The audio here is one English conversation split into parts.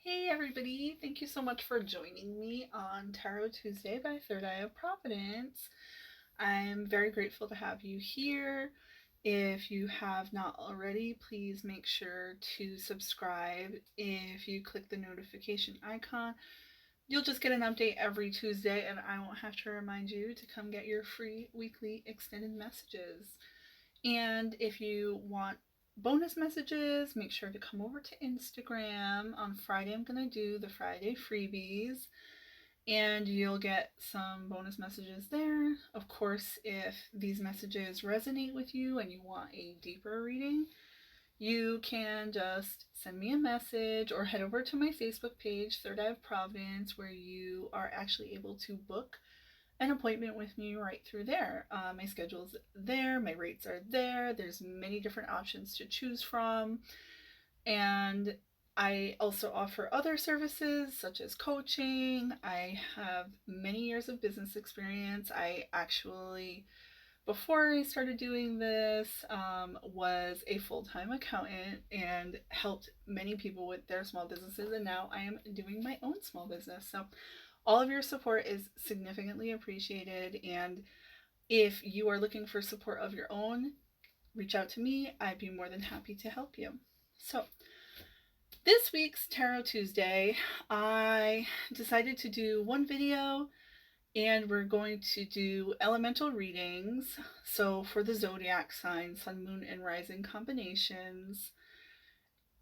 Hey everybody, thank you so much for joining me on Tarot Tuesday by Third Eye of Providence. I'm very grateful to have you here. If you have not already, please make sure to subscribe. If you click the notification icon, you'll just get an update every Tuesday and I won't have to remind you to come get your free weekly extended messages. And if you want bonus messages, make sure to come over to Instagram. On Friday, I'm going to do the Friday freebies, and you'll get some bonus messages there. Of course, if these messages resonate with you and you want a deeper reading, you can just send me a message or head over to my Facebook page, Third Eye of Providence, where you are actually able to book an appointment with me right through there. My schedule's there, my rates are there, there's many different options to choose from, and I also offer other services such as coaching. I have many years of business experience. I actually, before I started doing this, was a full-time accountant and helped many people with their small businesses, and now I am doing my own small business. So all of your support is significantly appreciated, and if you are looking for support of your own, reach out to me. I'd be more than happy to help you. So, this week's Tarot Tuesday, I decided to do one video and we're going to do elemental readings. So, for the zodiac signs, sun, moon, and rising combinations,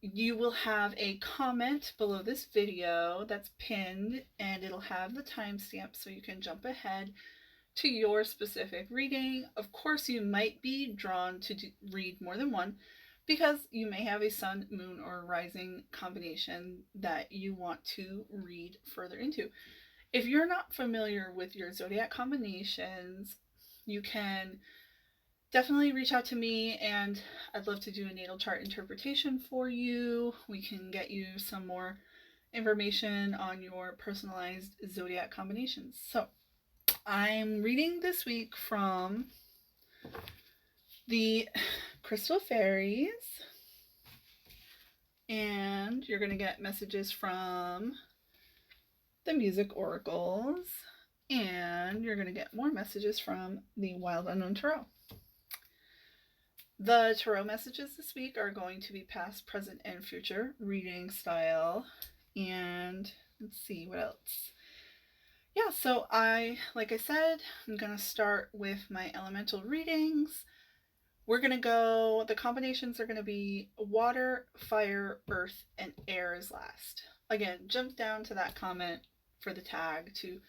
you will have a comment below this video that's pinned, and it'll have the timestamp so you can jump ahead to your specific reading. Of course, you might be drawn to read more than one because you may have a sun, moon, or rising combination that you want to read further into. If you're not familiar with your zodiac combinations, you can definitely reach out to me and I'd love to do a natal chart interpretation for you. We can get you some more information on your personalized zodiac combinations. So, I'm reading this week from the Crystal Fairies, and you're going to get messages from the Music Oracles, and you're going to get more messages from the Wild Unknown Tarot. The tarot messages this week are going to be past, present, and future reading style. And let's see what else. Yeah, so like I said, I'm going to start with my elemental readings. We're going to go, the combinations are going to be water, fire, earth, and air is last. Again, jump down to that comment for the tag to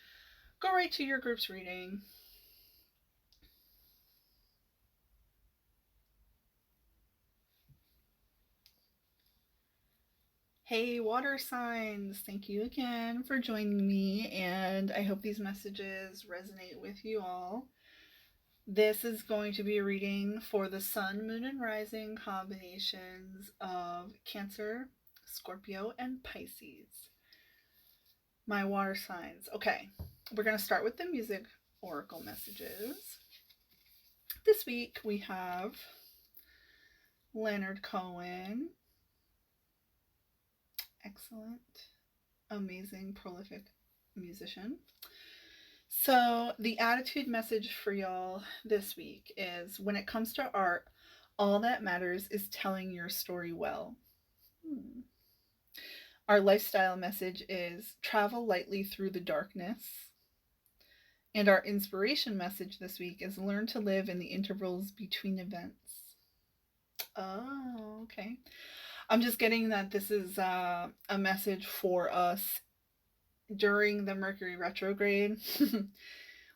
go right to your group's reading. Hey, water signs, thank you again for joining me, and I hope these messages resonate with you all. This is going to be a reading for the sun, moon, and rising combinations of Cancer, Scorpio, and Pisces. My water signs. Okay, we're going to start with the music oracle messages. This week we have Leonard Cohen. Excellent, amazing, prolific musician. So the attitude message for y'all this week is, when it comes to art, all that matters is telling your story well. Our lifestyle message is travel lightly through the darkness. And our inspiration message this week is learn to live in the intervals between events. Oh, okay. I'm just getting that this is a message for us during the Mercury retrograde.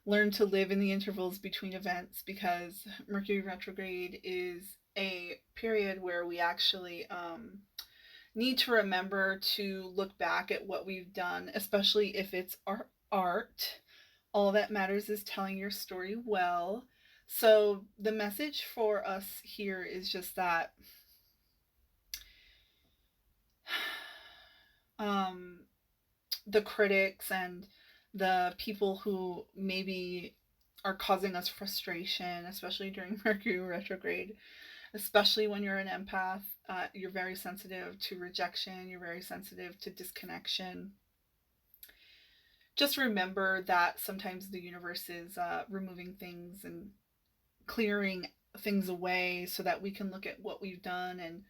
Learn to live in the intervals between events, because Mercury retrograde is a period where we actually need to remember to look back at what we've done, especially if it's our art. All that matters is telling your story well. So the message for us here is just that the critics and the people who maybe are causing us frustration, especially during Mercury retrograde, especially when you're an empath. You're very sensitive to rejection, you're very sensitive to disconnection. Just remember that sometimes the universe is removing things and clearing things away so that we can look at what we've done and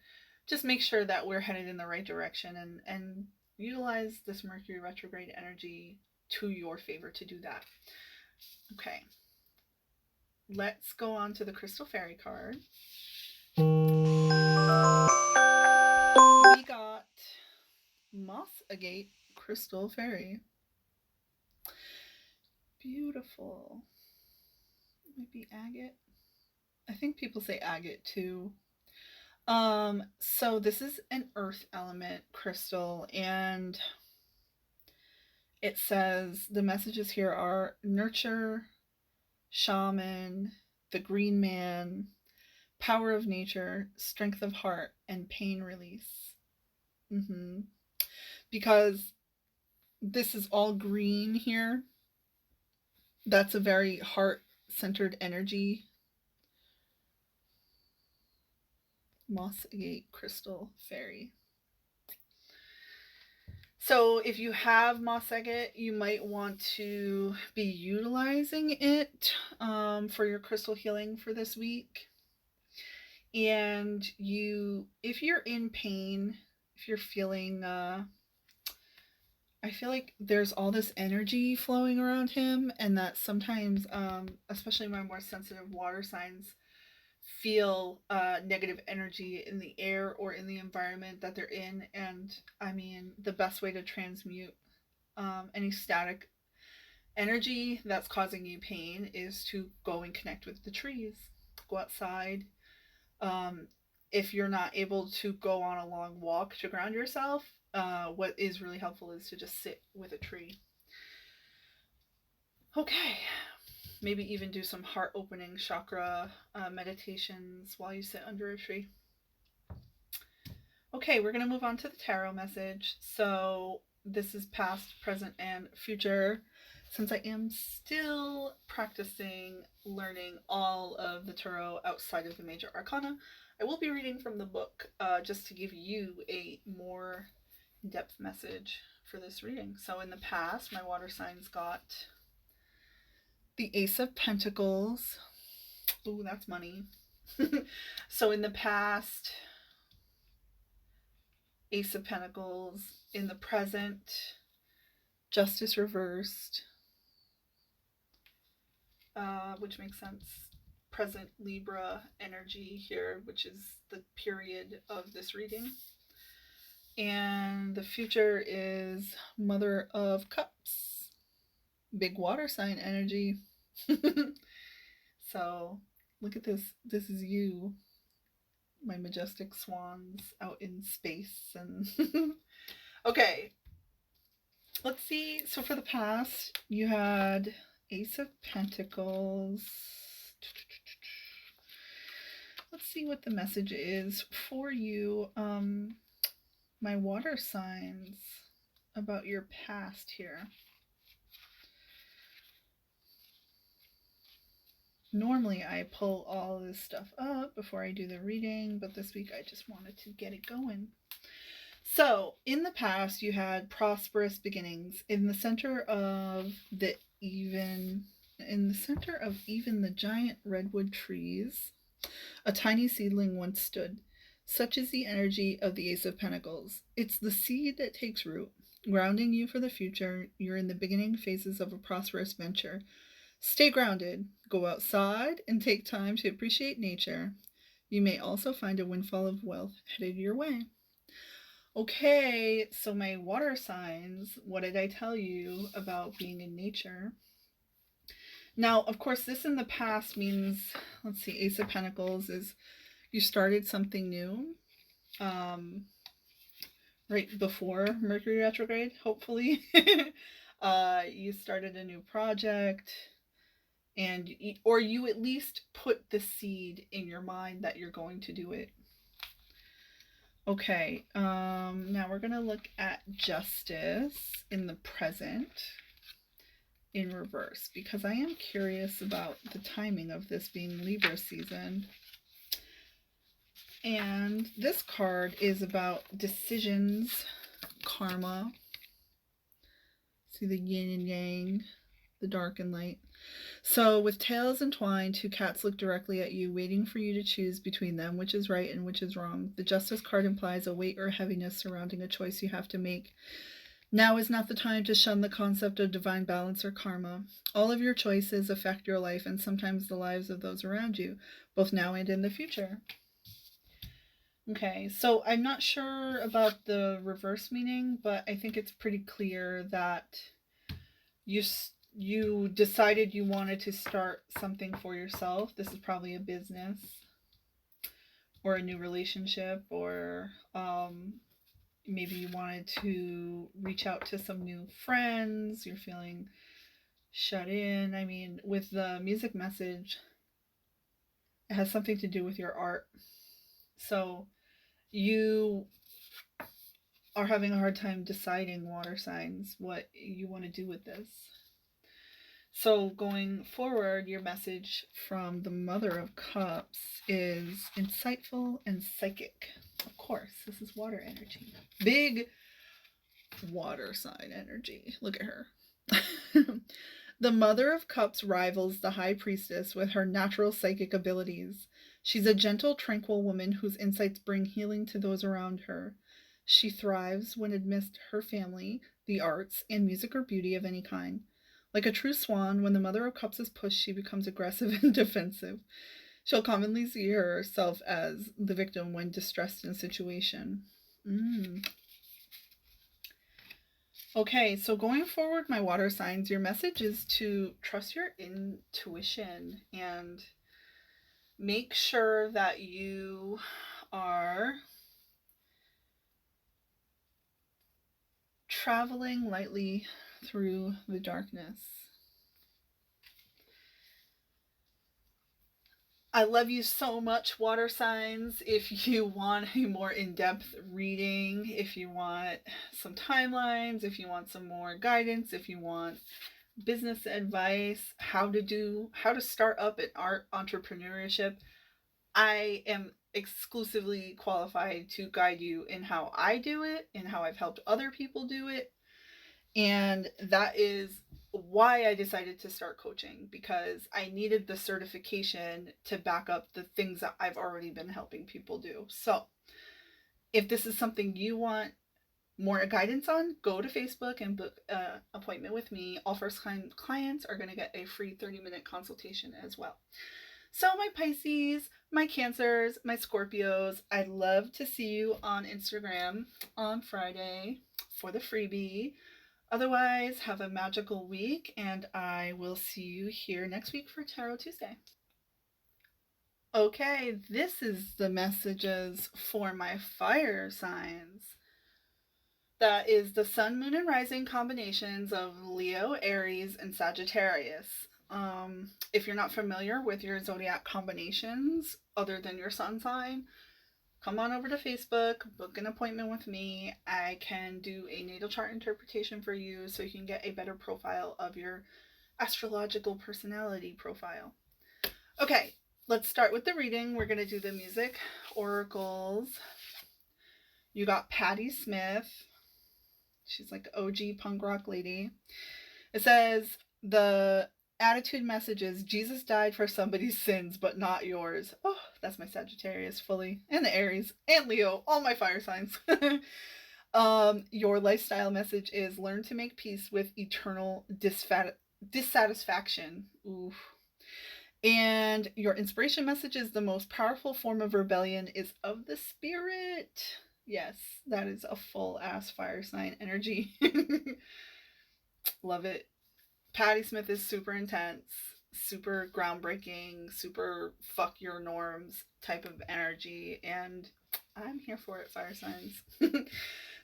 just make sure that we're headed in the right direction, and utilize this Mercury retrograde energy to your favor to do that. Okay, let's go on to the Crystal Fairy card. We got Moss Agate Crystal Fairy. Beautiful. Might be agate. I think people say agate too. So this is an earth element crystal, and it says the messages here are nurture, shaman, the green man, power of nature, strength of heart, and pain release. Because this is all green here. That's a very heart-centered energy. Moss Agate Crystal Fairy. So if you have Moss Agate, you might want to be utilizing it for your crystal healing for this week. And if you're in pain, if you're feeling, I feel like there's all this energy flowing around him, and that sometimes, especially my more sensitive water signs, feel negative energy in the air or in the environment that they're in. And I mean, the best way to transmute any static energy that's causing you pain is to go and connect with the trees, go outside. If you're not able to go on a long walk to ground yourself, what is really helpful is to just sit with a tree. Okay, maybe even do some heart opening chakra meditations while you sit under a tree. Okay, we're going to move on to the tarot message. So this is past, present, and future. Since I am still practicing learning all of the tarot outside of the major arcana, I will be reading from the book just to give you a more in-depth message for this reading. So in the past, my water signs got the Ace of Pentacles. Ooh, that's money. So in the past, Ace of Pentacles. In the present, Justice reversed, which makes sense. Present Libra energy here, which is the period of this reading. And the future is Mother of Cups, big water sign energy. So look at this. This is you, my majestic swans out in space. And okay, let's see. So for the past, you had Ace of Pentacles. Let's see what the message is for you, my water signs, about your past here. Normally I pull all this stuff up before I do the reading, but this week I just wanted to get it going. So in the past, you had prosperous beginnings. In the center of even the giant redwood trees, a tiny seedling once stood. Such is the energy of the Ace of Pentacles. It's the seed that takes root, grounding you for the future. You're in the beginning phases of a prosperous venture. Stay grounded. Go outside and take time to appreciate nature. You may also find a windfall of wealth headed your way. Okay, so my water signs, what did I tell you about being in nature? Now, of course, this in the past means, let's see, Ace of Pentacles is you started something new right before Mercury retrograde, hopefully. You started a new project, or you at least put the seed in your mind that you're going to do it. Okay, now we're going to look at Justice in the present in reverse, because I am curious about the timing of this being Libra season. And this card is about decisions, karma. See the yin and yang, the dark and light. So, with tails entwined, two cats look directly at you, waiting for you to choose between them, which is right and which is wrong. The Justice card implies a weight or heaviness surrounding a choice you have to make. Now is not the time to shun the concept of divine balance or karma. All of your choices affect your life and sometimes the lives of those around you, both now and in the future. Okay, so I'm not sure about the reverse meaning, but I think it's pretty clear that you decided you wanted to start something for yourself. This is probably a business or a new relationship, or maybe you wanted to reach out to some new friends. You're feeling shut in. I mean, with the music message, it has something to do with your art. So you are having a hard time deciding, water signs, what you want to do with this. So going forward, your message from the Mother of Cups is insightful and psychic. Of course, this is water energy. Big water sign energy. Look at her. The Mother of Cups rivals the High Priestess with her natural psychic abilities. She's a gentle, tranquil woman whose insights bring healing to those around her. She thrives when amidst her family, the arts, and music or beauty of any kind. Like a true swan, when the Mother of Cups is pushed, she becomes aggressive and defensive. She'll commonly see herself as the victim when distressed in a situation. Okay, so going forward, my water signs, your message is to trust your intuition and make sure that you are traveling lightly through the darkness. I love you so much, water signs. If you want a more in-depth reading, if you want some timelines, if you want some more guidance, if you want business advice, how to start up an art entrepreneurship, I am exclusively qualified to guide you in how I do it and how I've helped other people do it. And that is why I decided to start coaching, because I needed the certification to back up the things that I've already been helping people do. So if this is something you want more guidance on, go to Facebook and book an appointment with me. All first time clients are going to get a free 30-minute consultation as well. So my Pisces, my Cancers, my Scorpios, I'd love to see you on Instagram on Friday for the freebie. Otherwise, have a magical week, and I will see you here next week for Tarot Tuesday. Okay, this is the messages for my fire signs. That is the Sun, Moon, and Rising combinations of Leo, Aries, and Sagittarius. If you're not familiar with your zodiac combinations other than your sun sign, come on over to Facebook, book an appointment with me. I can do a natal chart interpretation for you so you can get a better profile of your astrological personality profile. Okay, let's start with the reading. We're going to do the music oracles. You got Patti Smith. She's like OG punk rock lady. It says the attitude message is Jesus died for somebody's sins, but not yours. Oh, that's my Sagittarius fully. And the Aries and Leo, all my fire signs. Your lifestyle message is learn to make peace with eternal dissatisfaction. Oof. And your inspiration message is the most powerful form of rebellion is of the spirit. Yes, that is a full ass fire sign energy. Love it. Patti Smith is super intense, super groundbreaking, super fuck your norms type of energy, and I'm here for it, fire signs.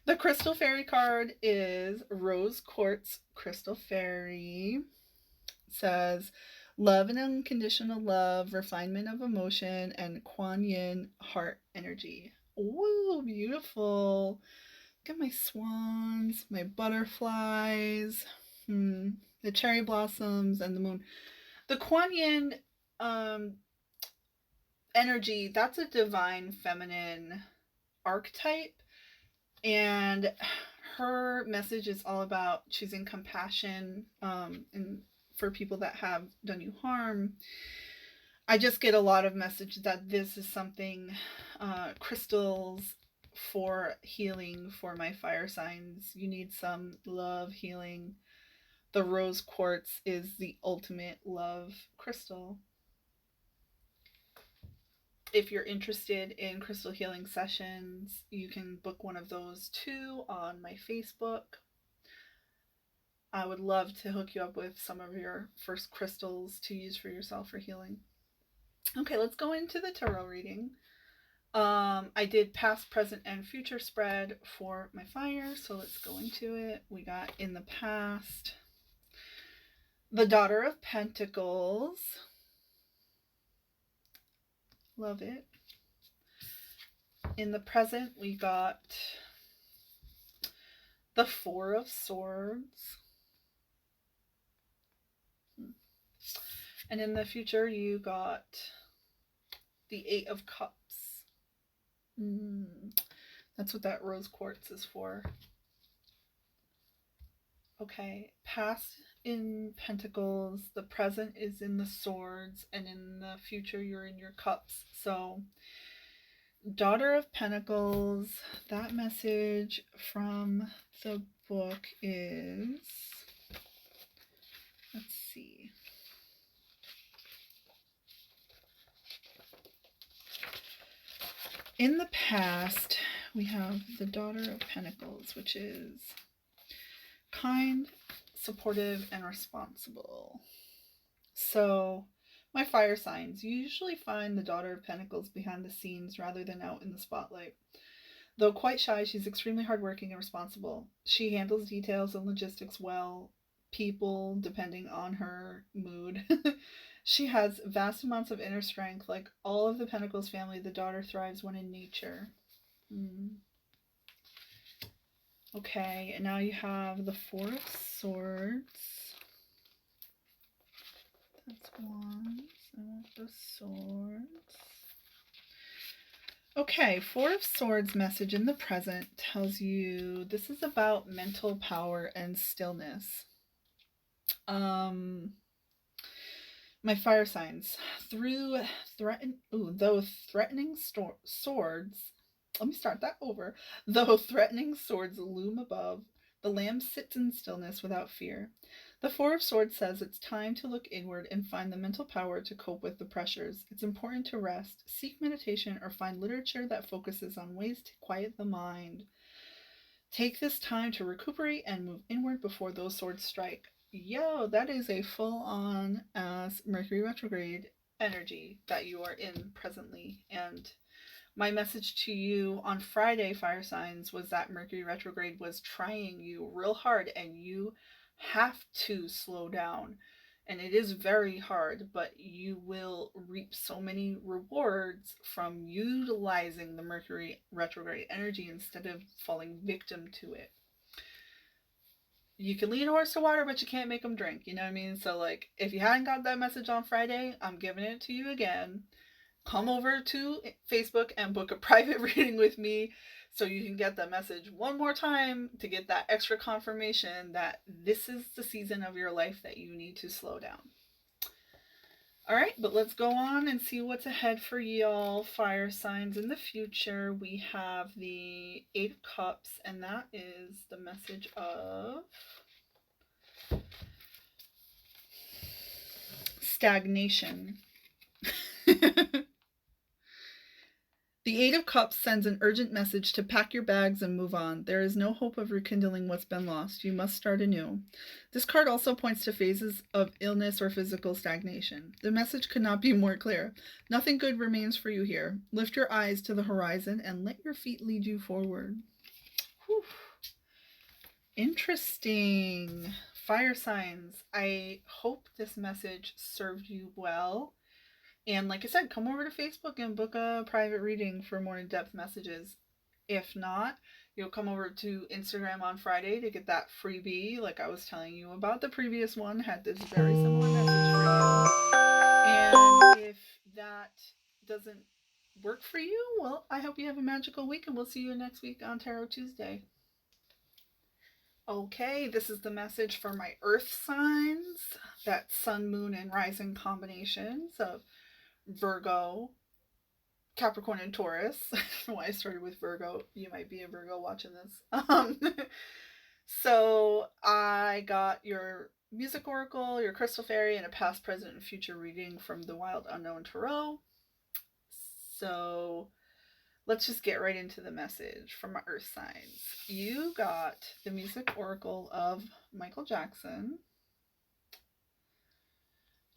The Crystal Fairy card is Rose Quartz Crystal Fairy. It says love and unconditional love, refinement of emotion, and Kuan Yin heart energy. Woo, beautiful. Look at my swans, my butterflies. The cherry blossoms and the moon. The Kuan Yin energy, that's a divine feminine archetype. And her message is all about choosing compassion, and for people that have done you harm. I just get a lot of message that this is something, crystals for healing for my fire signs. You need some love healing. The rose quartz is the ultimate love crystal. If you're interested in crystal healing sessions, you can book one of those too on my Facebook. I would love to hook you up with some of your first crystals to use for yourself for healing. Okay, let's go into the tarot reading. I did past, present, and future spread for my fire, so let's go into it. We got in the past, the Daughter of Pentacles. Love it. In the present, we got the Four of Swords. And in the future, you got the Eight of Cups. That's what that rose quartz is for. Okay, past in Pentacles, the present is in the Swords, and in the future, you're in your Cups. So, Daughter of Pentacles, that message from the book is, let's see. In the past, we have the Daughter of Pentacles, which is kind, supportive, and responsible. So, my fire signs, you usually find the Daughter of Pentacles behind the scenes rather than out in the spotlight. Though quite shy, she's extremely hardworking and responsible. She handles details and logistics well, people depending on her mood. She has vast amounts of inner strength. Like all of the Pentacles family, the daughter thrives when in nature. Okay, and now you have the Four of Swords. That's one. The Swords. Okay, Four of Swords message in the present tells you this is about mental power and stillness. My fire signs, though threatening swords, let me start that over. Though threatening swords loom above, the lamb sits in stillness without fear. The Four of Swords says it's time to look inward and find the mental power to cope with the pressures. It's important to rest, seek meditation, or find literature that focuses on ways to quiet the mind. Take this time to recuperate and move inward before those swords strike. Yo, that is a full-on ass Mercury retrograde energy that you are in presently. And my message to you on Friday, fire signs, was that Mercury retrograde was trying you real hard and you have to slow down. And it is very hard, but you will reap so many rewards from utilizing the Mercury retrograde energy instead of falling victim to it. You can lead a horse to water, but you can't make them drink. You know what I mean? So, like, if you hadn't got that message on Friday, I'm giving it to you again. Come over to Facebook and book a private reading with me so you can get that message one more time to get that extra confirmation that this is the season of your life that you need to slow down. All right, but let's go on and see what's ahead for y'all, fire signs in the future. We have the Eight of Cups, and that is the message of stagnation. The Eight of Cups sends an urgent message to pack your bags and move on. There is no hope of rekindling what's been lost. You must start anew. This card also points to phases of illness or physical stagnation. The message could not be more clear. Nothing good remains for you here. Lift your eyes to the horizon and let your feet lead you forward. Whew. Interesting. Fire signs. I hope this message served you well. And like I said, come over to Facebook and book a private reading for more in-depth messages. If not, you'll come over to Instagram on Friday to get that freebie like I was telling you about. The previous one had this very similar message for you. And if that doesn't work for you, well, I hope you have a magical week, and we'll see you next week on Tarot Tuesday. Okay, this is the message for my earth signs. That sun, moon, and rising combinations of Virgo, Capricorn, and Taurus. Why I started with Virgo. You might be a Virgo watching this. So I got your music oracle, your crystal fairy, and a past, present, and future reading from the Wild Unknown Tarot. So let's just get right into the message from my earth signs. You got the music oracle of Michael Jackson.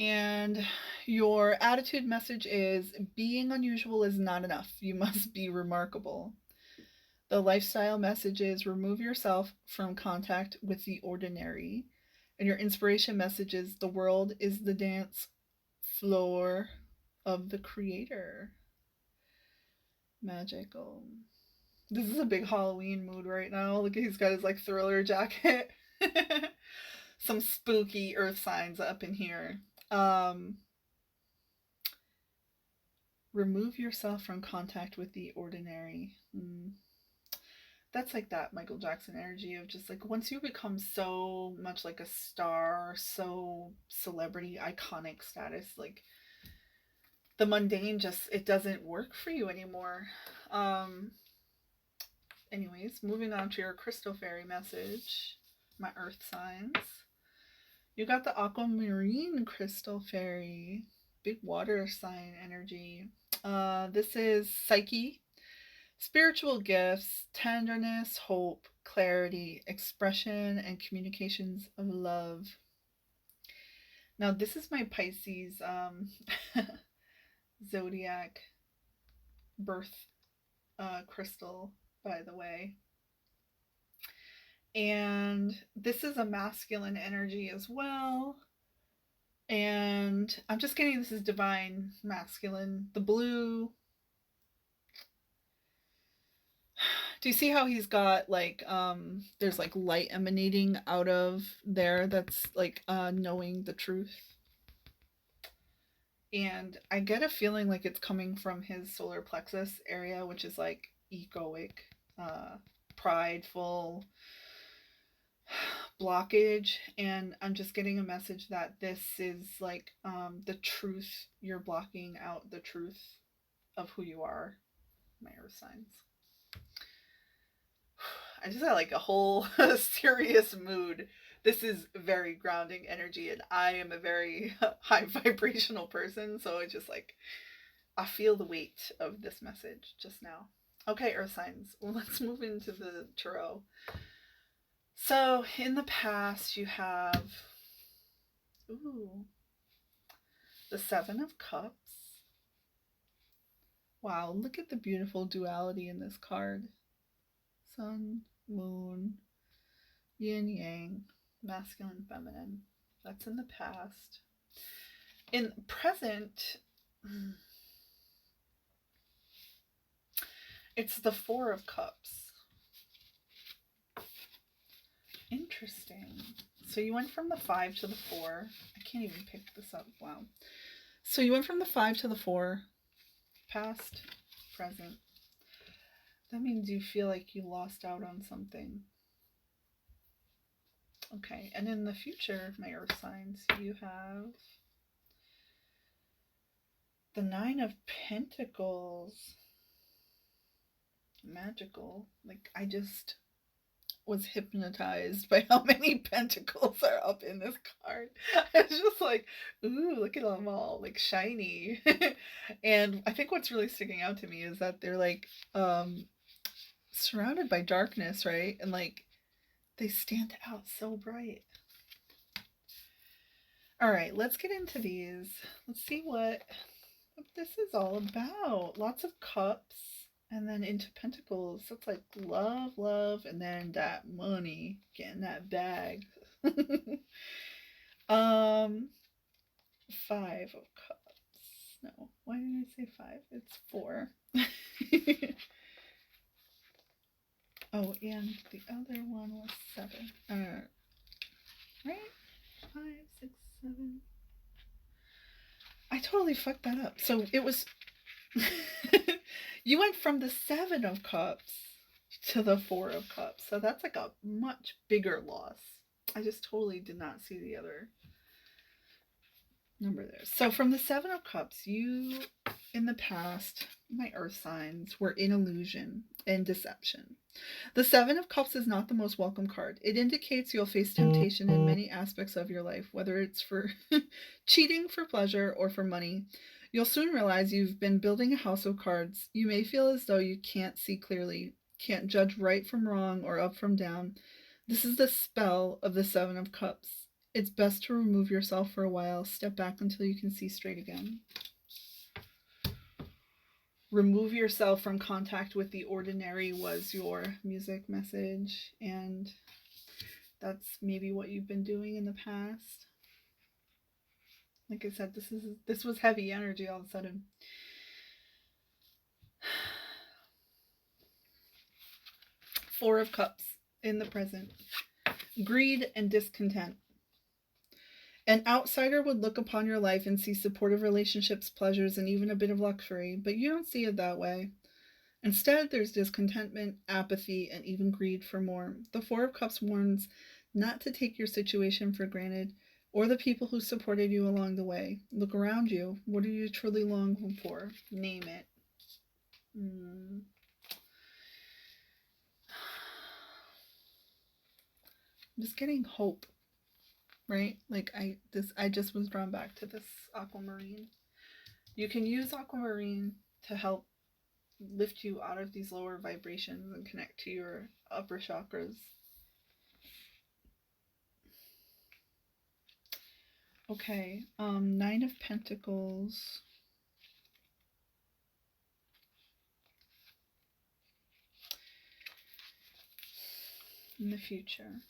And your attitude message is being unusual is not enough. You must be remarkable. The lifestyle message is remove yourself from contact with the ordinary. And your inspiration message is the world is the dance floor of the creator. Magical. This is a big Halloween mood right now. Look, he's got his like thriller jacket. Some spooky earth signs up in here. Remove yourself from contact with the ordinary. That's like that Michael Jackson energy of just like once you become so much like a star, so celebrity, iconic status, like the mundane just it doesn't work for you anymore. Anyways, moving on to your crystal fairy message, my earth signs. You got the aquamarine crystal fairy, big water sign energy. This is Psyche, spiritual gifts, tenderness, hope, clarity, expression, and communications of love. Now, this is my Pisces zodiac birth crystal, by the way. And this is a masculine energy as well. And I'm just getting this is divine masculine. The blue. Do you see how he's got like there's like light emanating out of there that's like knowing the truth? And I get a feeling like it's coming from his solar plexus area, which is like egoic, prideful, blockage. And I'm just getting a message that this is like the truth. You're blocking out the truth of who you are, my earth signs. I just had like a whole serious mood. This is very grounding energy, and I am a very high vibrational person, so it's just like I feel the weight of this message just now. Okay, earth signs. Well, let's move into the tarot. So in the past you have the Seven of Cups. Wow, look at the beautiful duality in this card. Sun, moon, yin yang, masculine, feminine. That's in the past. In the present, it's the Four of Cups. Interesting. So you went from the 5 to the 4. I can't even pick this up. Wow. So you went from the 5 to the 4. Past, present. That means you feel like you lost out on something. Okay, and in the future, my earth signs, you have the Nine of Pentacles. Magical. Like, I just was hypnotized by how many pentacles are up in this card. I was just like, ooh, look at them all, like shiny. And I think what's really sticking out to me is that they're like surrounded by darkness, right? And like they stand out so bright. All right, let's get into these. Let's see what this is all about. Lots of cups. And then into pentacles, that's like love, love, and then that money, getting that bag. 5 of Cups. No, why did I say 5? It's 4. Oh, and the other one was 7. Right? 5, 6, 7. I totally fucked that up. So it was You went from the Seven of Cups to the Four of Cups. So that's like a much bigger loss. I just totally did not see the other number there. So from the Seven of Cups, you in the past, my earth signs, were in illusion and deception. The Seven of Cups is not the most welcome card. It indicates you'll face temptation in many aspects of your life, whether it's for cheating for pleasure or for money. You'll soon realize you've been building a house of cards. You may feel as though you can't see clearly, can't judge right from wrong or up from down. This is the spell of the Seven of Cups. It's best to remove yourself for a while, step back until you can see straight again. Remove yourself from contact with the ordinary was your music message, and that's maybe what you've been doing in the past. Like I said, this was heavy energy all of a sudden. Four of Cups in the present. Greed and discontent. An outsider would look upon your life and see supportive relationships, pleasures, and even a bit of luxury, but you don't see it that way. Instead, there's discontentment, apathy, and even greed for more. The Four of Cups warns not to take your situation for granted or the people who supported you along the way. Look around you. What are you truly longing for? Name it. I'm just getting hope, right? Like I just was drawn back to this aquamarine. You can use aquamarine to help lift you out of these lower vibrations and connect to your upper chakras. Okay, Nine of Pentacles. In the future.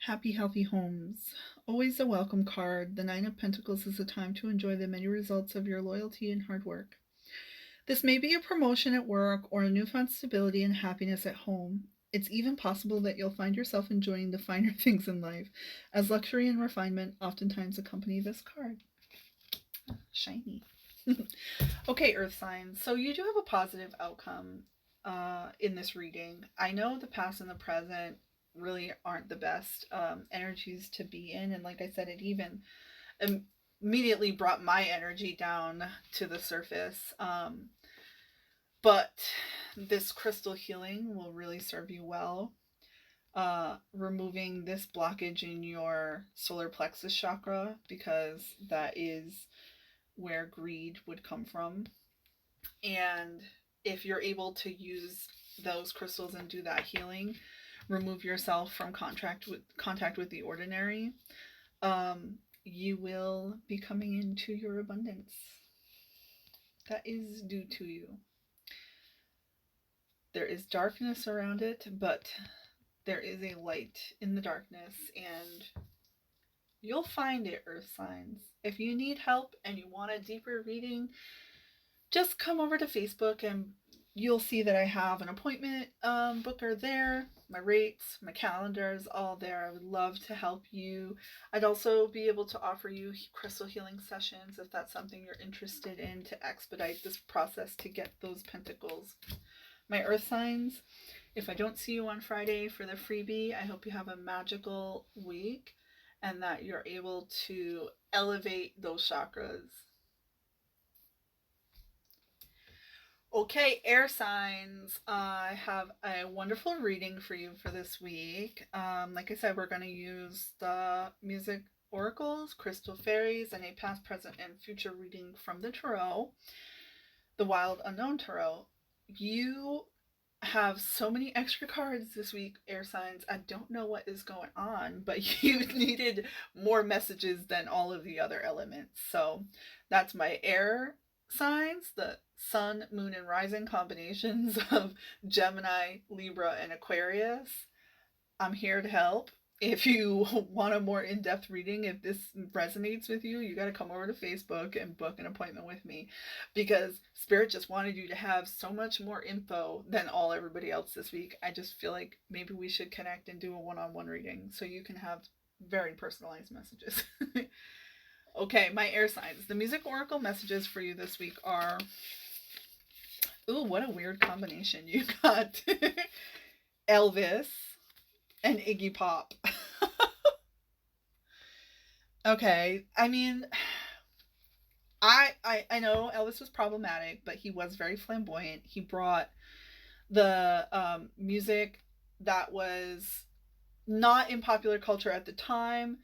Happy, healthy homes. Always a welcome card. The Nine of Pentacles is a time to enjoy the many results of your loyalty and hard work. This may be a promotion at work or a newfound stability and happiness at home. It's even possible that you'll find yourself enjoying the finer things in life, as luxury and refinement oftentimes accompany this card. Shiny. Okay, Earth signs. So you do have a positive outcome in this reading. I know the past and the present really aren't the best energies to be in, and like I said, it even immediately brought my energy down to the surface. But this crystal healing will really serve you well. Removing this blockage in your solar plexus chakra, because that is where greed would come from. And if you're able to use those crystals and do that healing, remove yourself from contact with the ordinary, you will be coming into your abundance that is due to you. There is darkness around it, but there is a light in the darkness, and you'll find it, Earth signs. If you need help and you want a deeper reading, just come over to Facebook and you'll see that I have an appointment booker there. My rates, my calendar is all there. I would love to help you. I'd also be able to offer you crystal healing sessions if that's something you're interested in, to expedite this process to get those pentacles. My Earth signs, if I don't see you on Friday for the freebie, I hope you have a magical week and that you're able to elevate those chakras. Okay, air signs, I have a wonderful reading for you for this week. Like I said, we're going to use the music oracles, crystal fairies, and a past, present, and future reading from the tarot, the Wild Unknown Tarot. You have so many extra cards this week, air signs. I don't know what is going on, but you needed more messages than all of the other elements. So that's my air signs, the sun, moon, and rising combinations of Gemini, Libra, and Aquarius. I'm here to help. If you want a more in-depth reading, if this resonates with you, you got to come over to Facebook and book an appointment with me, because Spirit just wanted you to have so much more info than everybody else this week. I just feel like maybe we should connect and do a one-on-one reading so you can have very personalized messages. Okay, my air signs. The music oracle messages for you this week are, ooh, what a weird combination. You got Elvis and Iggy Pop. Okay, I mean, I know Elvis was problematic, but he was very flamboyant. He brought the music that was not in popular culture at the time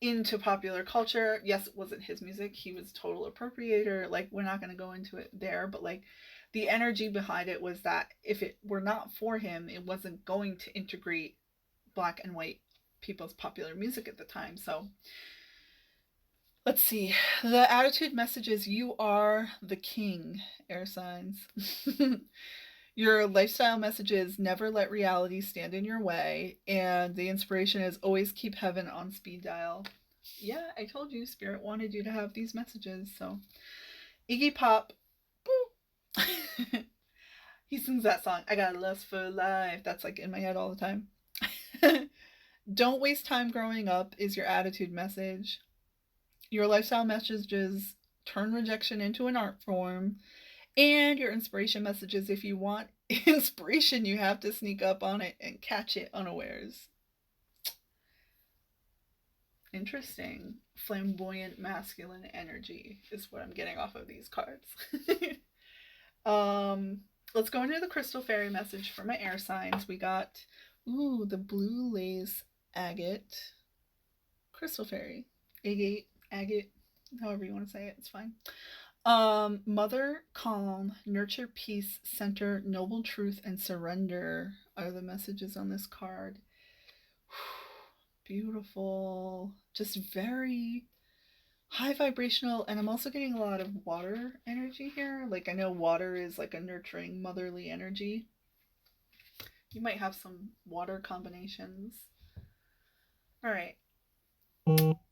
into popular culture. Yes, it wasn't his music. He was total appropriator. Like, we're not going to go into it there, but like the energy behind it was that if it were not for him, it wasn't going to integrate black and white people's popular music at the time. So let's see. The attitude message is you are the king, air signs. Your lifestyle message is never let reality stand in your way. And the inspiration is always keep heaven on speed dial. Yeah, I told you, Spirit wanted you to have these messages. So, Iggy Pop, he sings that song, I got a lust for life. That's like in my head all the time. Don't waste time growing up is your attitude message. Your lifestyle messages turn rejection into an art form. And your inspiration messages, if you want inspiration, you have to sneak up on it and catch it unawares. Interesting. Flamboyant masculine energy is what I'm getting off of these cards. Let's go into the crystal fairy message for my air signs. We got, ooh, the blue lace agate crystal fairy. Agate, however you want to say it, it's fine. Mother, calm, nurture, peace, center, noble truth, and surrender are the messages on this card. Beautiful. Just very high vibrational. And I'm also getting a lot of water energy here. Like, I know water is like a nurturing, motherly energy. You might have some water combinations. All right.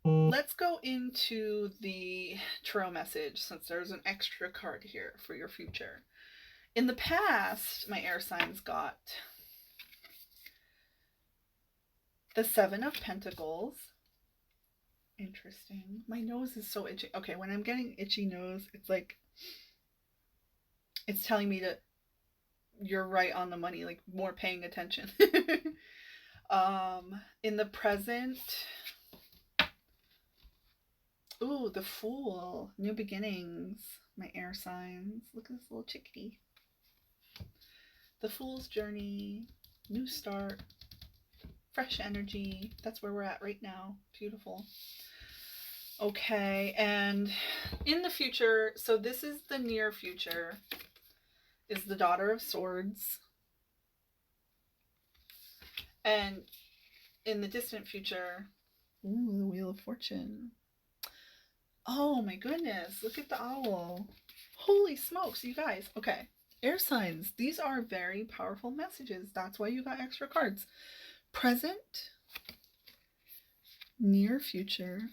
Let's go into the tarot message since there's an extra card here for your future. In the past, my air signs got the Seven of Pentacles. Interesting. My nose is so itchy. Okay, when I'm getting itchy nose, it's like, it's telling me that you're right on the money, like more paying attention. In the present, ooh, the Fool, new beginnings, my air signs. Look at this little chickadee. The Fool's journey, new start, fresh energy. That's where we're at right now. Beautiful. Okay, and in the future, so this is the near future, is the Daughter of Swords. And in the distant future, ooh, the Wheel of Fortune. Oh my goodness, look at the owl. Holy smokes, you guys. Okay, air signs. These are very powerful messages. That's why you got extra cards. Present, near future,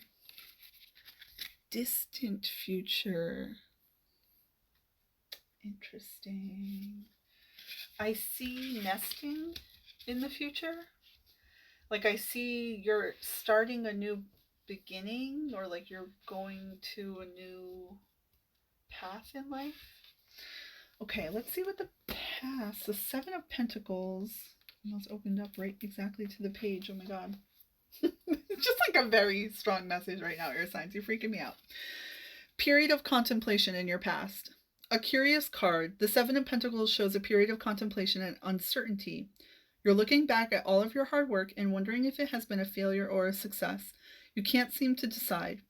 distant future. Interesting. I see nesting in the future. Like, I see you're starting a new beginning, or like you're going to a new path in life. Okay, let's see what the past, the Seven of Pentacles, almost opened up right exactly to the page. Oh my god. It's just like a very strong message right now, air signs. You're freaking me out. Period of contemplation in your past. A curious card. The Seven of Pentacles shows a period of contemplation and uncertainty. You're looking back at all of your hard work and wondering if it has been a failure or a success. You can't seem to decide.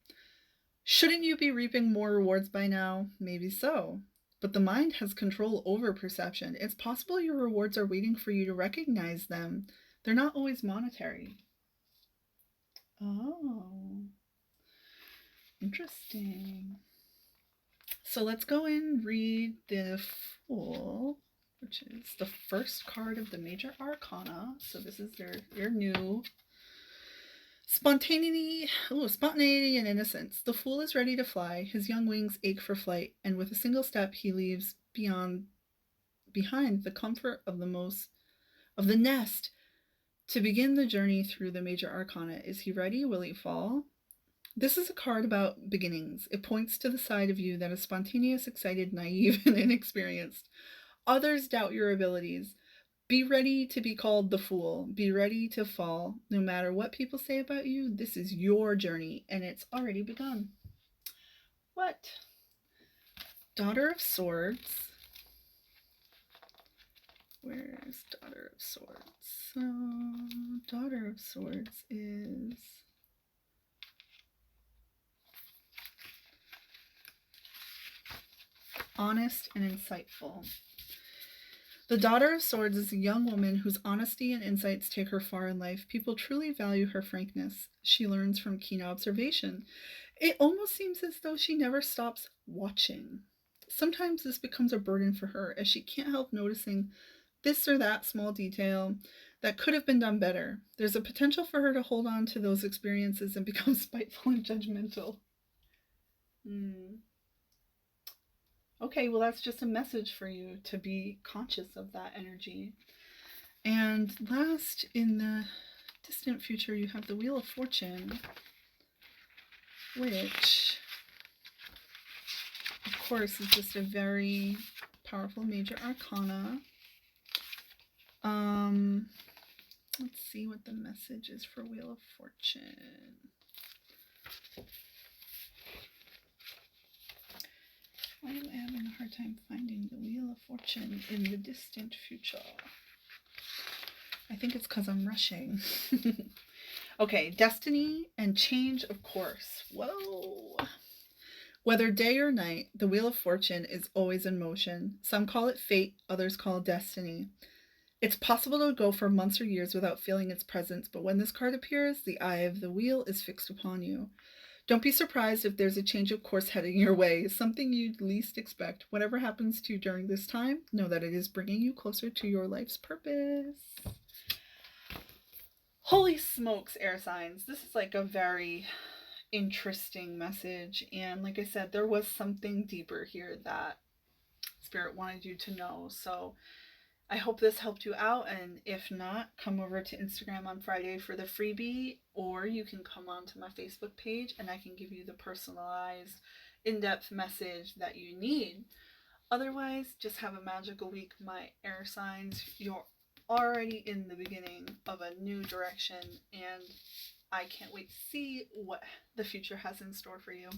Shouldn't you be reaping more rewards by now? Maybe so. But the mind has control over perception. It's possible your rewards are waiting for you to recognize them. They're not always monetary. Oh, interesting. So let's go and read the Fool, which is the first card of the Major Arcana. So this is your new spontaneity and innocence. The Fool is ready to fly. His young wings ache for flight, and with a single step he leaves behind the comfort of the nest To begin the journey through the major arcana, is he ready? Will he fall? This is a card about beginnings. It points to the side of you that is spontaneous, excited, naive, and inexperienced. Others doubt your abilities. Be ready to be called the fool. Be ready to fall. No matter what people say about you, this is your journey, and it's already begun. What? Daughter of Swords. Where's Daughter of Swords? So, Daughter of Swords is... honest and insightful. The Daughter of Swords is a young woman whose honesty and insights take her far in life. People truly value her frankness. She learns from keen observation. It almost seems as though she never stops watching. Sometimes this becomes a burden for her, as she can't help noticing this or that small detail that could have been done better. There's a potential for her to hold on to those experiences and become spiteful and judgmental. Okay, well, that's just a message for you to be conscious of that energy. And last, in the distant future, you have the Wheel of Fortune, which, of course, is just a very powerful major arcana. Let's see what the message is for Wheel of Fortune. Why am I having a hard time finding the Wheel of Fortune in the distant future? I think it's because I'm rushing. Okay, destiny and change of course. Whoa. Whether day or night, the Wheel of Fortune is always in motion. Some call it fate, others call it destiny. It's possible to go for months or years without feeling its presence, but when this card appears, the eye of the wheel is fixed upon you. Don't be surprised if there's a change of course heading your way, something you'd least expect. Whatever happens to you during this time, know that it is bringing you closer to your life's purpose. Holy smokes, air signs. This is like a very interesting message. And like I said, there was something deeper here that Spirit wanted you to know. So I hope this helped you out, and if not, come over to Instagram on Friday for the freebie, or you can come onto my Facebook page and I can give you the personalized, in-depth message that you need. Otherwise, just have a magical week, my air signs. You're already in the beginning of a new direction, and I can't wait to see what the future has in store for you.